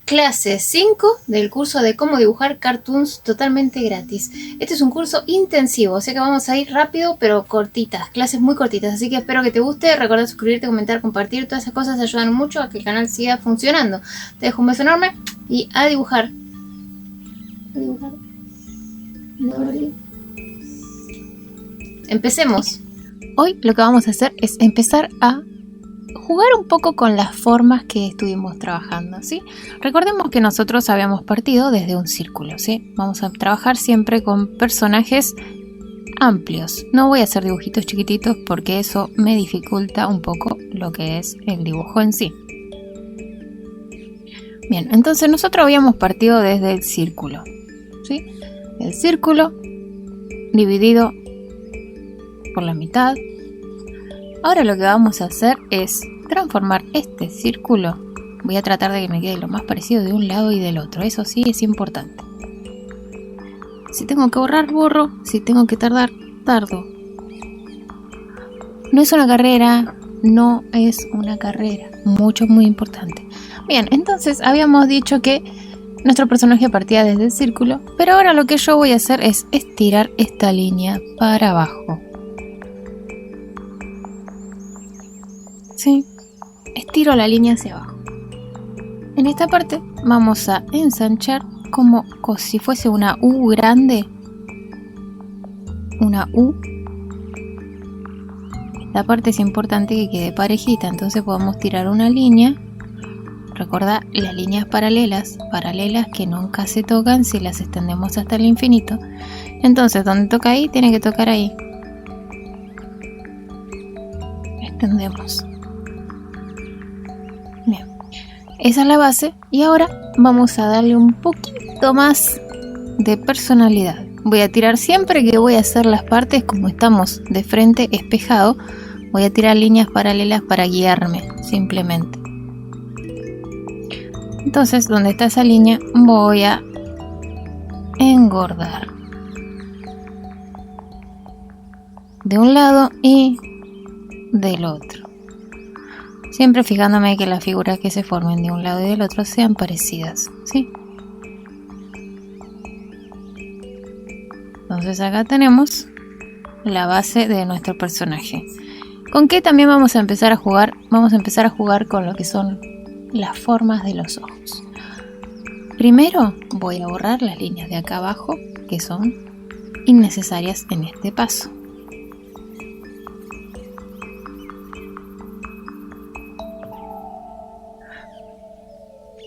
Clase 5 del curso de cómo dibujar cartoons totalmente gratis. Este es un curso intensivo, así que vamos a ir rápido pero cortitas, clases muy cortitas, así que espero que te guste. Recuerda suscribirte, comentar, compartir, todas esas cosas ayudan mucho a que el canal siga funcionando. Te dejo un beso enorme y a dibujar. Empecemos. Hoy lo que vamos a hacer es empezar a jugar un poco con las formas que estuvimos trabajando, ¿sí? Recordemos que nosotros habíamos partido desde un círculo, ¿sí? Vamos a trabajar siempre con personajes amplios. No voy a hacer dibujitos chiquititos porque eso me dificulta un poco lo que es el dibujo en sí. Bien, entonces nosotros habíamos partido desde el círculo, ¿sí? El círculo dividido por la mitad. Ahora lo que vamos a hacer es transformar este círculo. Voy a tratar de que me quede lo más parecido de un lado y del otro. Eso sí es importante. Si tengo que borrar, borro. Si tengo que tardar, tardo. No es una carrera. No es una carrera. Muy importante. Bien, entonces habíamos dicho que nuestro personaje partía desde el círculo. Pero ahora lo que yo voy a hacer es estirar esta línea para abajo. ¿Sí? Estiro la línea hacia abajo. En esta parte vamos a ensanchar como si fuese una U grande. Una U. Esta parte es importante que quede parejita, entonces podemos tirar una línea. Recuerda las líneas paralelas que nunca se tocan si las extendemos hasta el infinito. Entonces donde toca ahí, tiene que tocar ahí. Extendemos. Bien, esa es la base y ahora vamos a darle un poquito más de personalidad. Voy a tirar siempre que voy a hacer las partes como estamos de frente espejado, voy a tirar líneas paralelas para guiarme simplemente. Entonces donde está esa línea voy a engordar de un lado y del otro. Siempre fijándome que las figuras que se formen de un lado y del otro sean parecidas, ¿sí? Entonces acá tenemos la base de nuestro personaje. ¿Con qué también vamos a empezar a jugar? Vamos a empezar a jugar con lo que son las formas de los ojos. Primero voy a borrar las líneas de acá abajo que son innecesarias en este paso.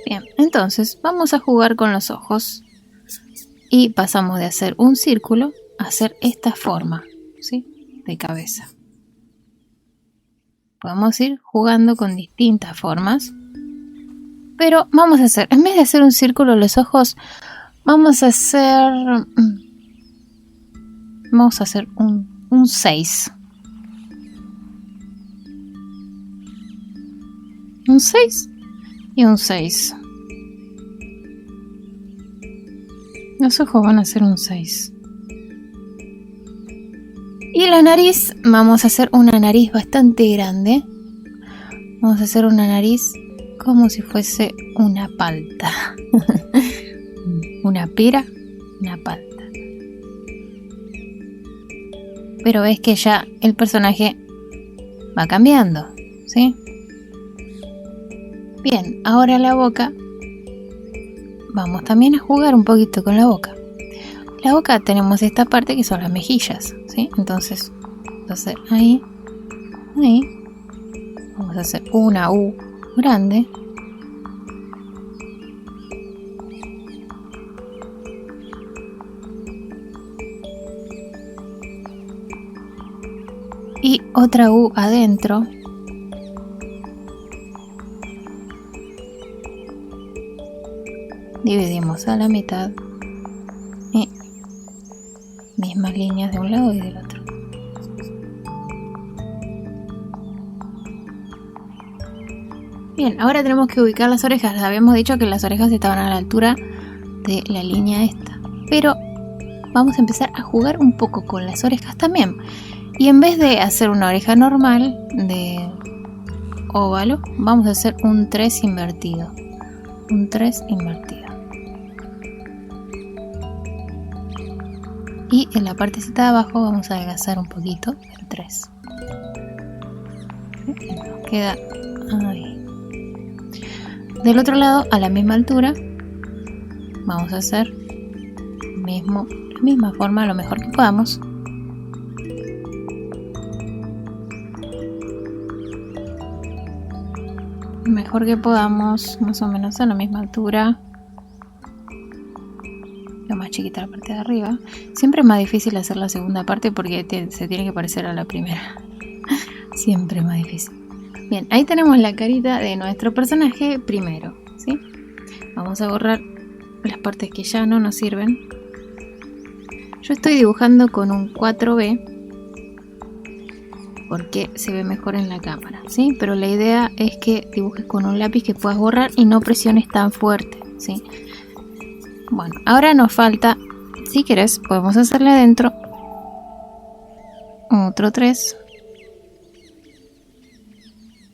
Bien, entonces vamos a jugar con los ojos y pasamos de hacer un círculo a hacer esta forma, ¿sí? De cabeza. Podemos ir jugando con distintas formas, pero vamos a hacer, en vez de hacer un círculo los ojos, vamos a hacer un 6. Un 6 y un 6. Los ojos van a ser un 6. Y la nariz, vamos a hacer una nariz bastante grande. Vamos a hacer una nariz como si fuese una palta. Una pera, una palta. Pero ves que ya el personaje va cambiando, ¿sí? Bien, ahora la boca. Vamos también a jugar un poquito con la boca. La boca tenemos esta parte que son las mejillas, ¿sí? Entonces, vamos a hacer ahí. Vamos a hacer una U grande. Y otra U adentro. Dividimos a la mitad y mismas líneas de un lado y del otro. Bien, ahora tenemos que ubicar las orejas. Habíamos dicho que las orejas estaban a la altura de la línea esta, pero vamos a empezar a jugar un poco con las orejas también. Y en vez de hacer una oreja normal de óvalo, vamos a hacer un 3 invertido. un 3 invertido. Y en la partecita de abajo vamos a adelgazar un poquito el 3. Nos queda ahí. Del otro lado, a la misma altura, vamos a hacer la misma forma, lo mejor que podamos. Mejor que podamos, más o menos a la misma altura. Lo más chiquita la parte de arriba. Siempre es más difícil hacer la segunda parte porque se tiene que parecer a la primera. Siempre es más difícil. Bien, ahí tenemos la carita de nuestro personaje primero, ¿sí? Vamos a borrar las partes que ya no nos sirven. Yo estoy dibujando con un 4B porque se ve mejor en la cámara, ¿sí? Pero la idea es que dibujes con un lápiz que puedas borrar y no presiones tan fuerte, ¿sí? Bueno, ahora nos falta, si querés, podemos hacerle adentro otro 3.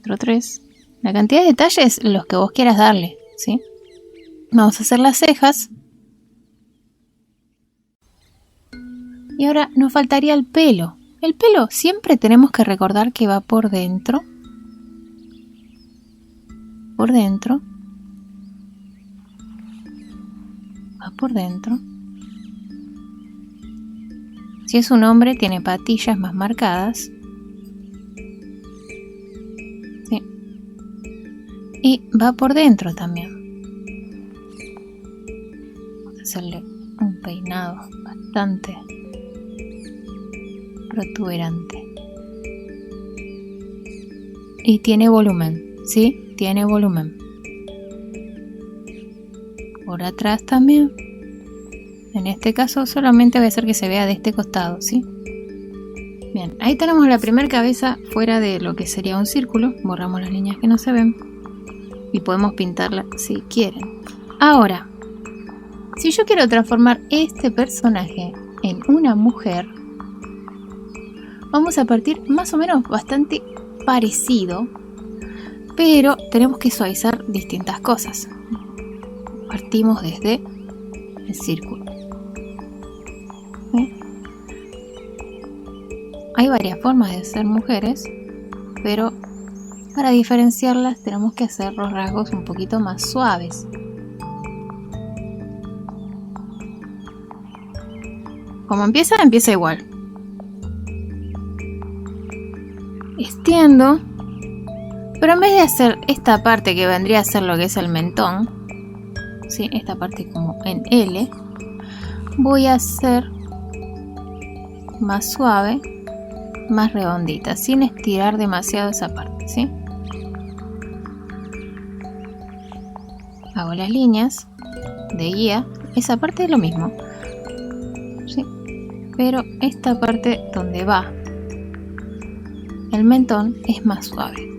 Otro 3. La cantidad de detalles, los que vos quieras darle, ¿sí? Vamos a hacer las cejas. Y ahora nos faltaría el pelo. El pelo siempre tenemos que recordar que va por dentro. Por dentro. Va por dentro. Si es un hombre, tiene patillas más marcadas. Sí. Y va por dentro también. Vamos a hacerle un peinado bastante protuberante. Y tiene volumen, ¿sí? Tiene volumen. Por atrás también. En este caso solamente voy a hacer que se vea de este costado, ¿sí? Bien, ahí tenemos la primera cabeza fuera de lo que sería un círculo. Borramos las líneas que no se ven. Y podemos pintarla si quieren. Ahora, si yo quiero transformar este personaje en una mujer, vamos a partir más o menos bastante parecido, pero tenemos que suavizar distintas cosas. Partimos desde el círculo. ¿Sí? Hay varias formas de ser mujeres, pero para diferenciarlas tenemos que hacer los rasgos un poquito más suaves. Como empieza igual. Extiendo, pero en vez de hacer esta parte que vendría a ser lo que es el mentón, ¿sí? Esta parte como en L, voy a hacer más suave, más redondita, sin estirar demasiado esa parte, ¿sí? Hago las líneas de guía, esa parte es lo mismo, ¿sí? Pero esta parte donde va el mentón es más suave.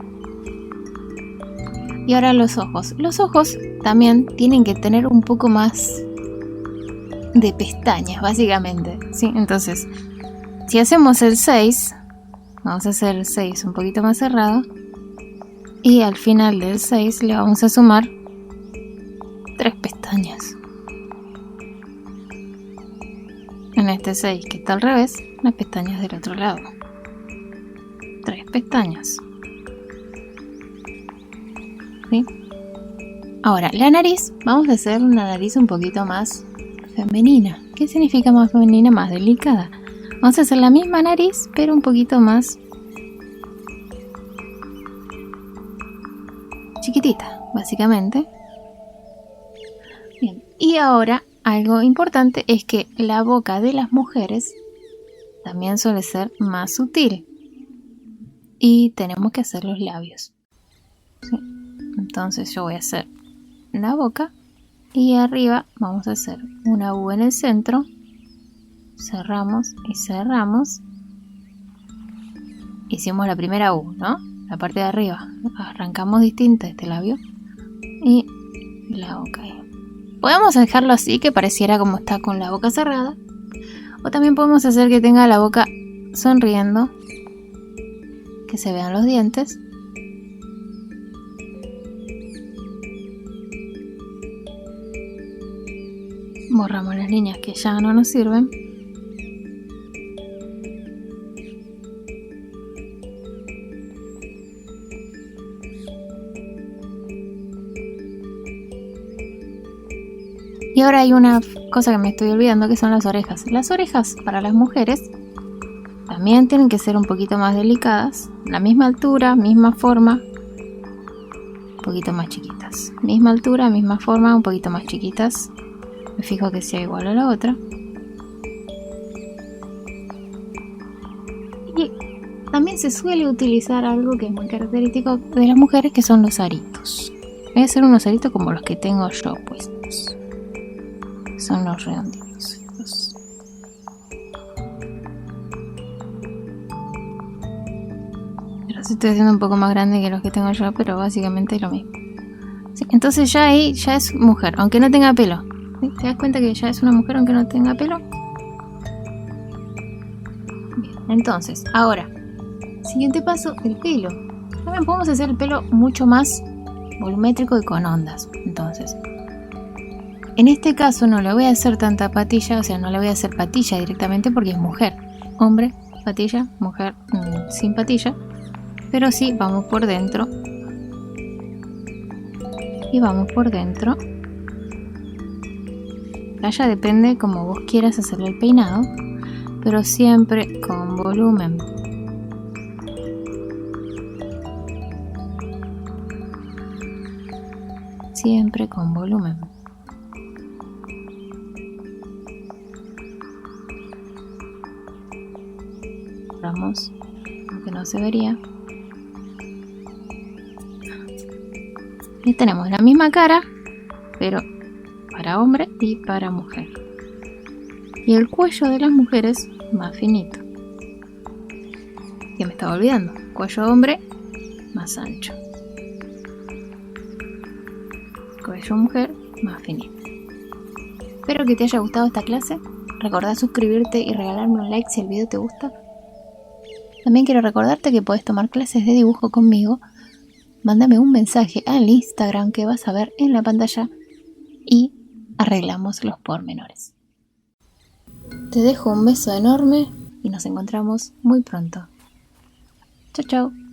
Y ahora los ojos. Los ojos también tienen que tener un poco más de pestañas, básicamente, ¿sí? Entonces, si hacemos el 6, vamos a hacer el 6 un poquito más cerrado. Y al final del 6 le vamos a sumar 3 pestañas. En este 6 que está al revés, las pestañas del otro lado. 3 pestañas. ¿Sí? Ahora, la nariz, vamos a hacer una nariz un poquito más femenina. ¿Qué significa más femenina? Más delicada. Vamos a hacer la misma nariz, pero un poquito más chiquitita, básicamente. Bien, y ahora algo importante es que la boca de las mujeres también suele ser más sutil. Y tenemos que hacer los labios, ¿sí? Entonces yo voy a hacer la boca y arriba vamos a hacer una U en el centro, cerramos y cerramos. Hicimos la primera U, ¿no? La parte de arriba, arrancamos distinta este labio y la boca ahí. Podemos dejarlo así, que pareciera como está con la boca cerrada, o también podemos hacer que tenga la boca sonriendo, que se vean los dientes. Borramos las líneas que ya no nos sirven. Y ahora hay una cosa que me estoy olvidando, que son las orejas. Las orejas para las mujeres también tienen que ser un poquito más delicadas. La misma altura, misma forma, un poquito más chiquitas. Misma altura, misma forma, un poquito más chiquitas. Me fijo que sea igual a la otra. Y también se suele utilizar algo que es muy característico de las mujeres, que son los aritos. Voy a hacer unos aritos como los que tengo yo puestos. Son los redonditos estos. Pero sí estoy haciendo un poco más grande que los que tengo yo, pero básicamente es lo mismo. Sí, entonces ya ahí ya es mujer, aunque no tenga pelo. ¿Sí? ¿Te das cuenta que ya es una mujer aunque no tenga pelo? Bien, entonces, ahora, siguiente paso, el pelo. También podemos hacer el pelo mucho más volumétrico y con ondas. Entonces, en este caso no le voy a hacer tanta patilla, o sea, no le voy a hacer patilla directamente porque es mujer. Hombre, patilla, mujer, sin patilla. Pero sí, vamos por dentro. Y vamos por dentro. Ya depende como vos quieras hacerle el peinado, pero siempre con volumen. Siempre con volumen. Vamos, aunque no se vería. Y tenemos la misma cara, pero para hombre y para mujer. Y el cuello de las mujeres más finito. Que me estaba olvidando. Cuello hombre más ancho. Cuello mujer más finito. Espero que te haya gustado esta clase. Recordá suscribirte y regalarme un like si el video te gusta. También quiero recordarte que puedes tomar clases de dibujo conmigo. Mándame un mensaje al Instagram que vas a ver en la pantalla y arreglamos los pormenores. Te dejo un beso enorme y nos encontramos muy pronto. Chau, chau.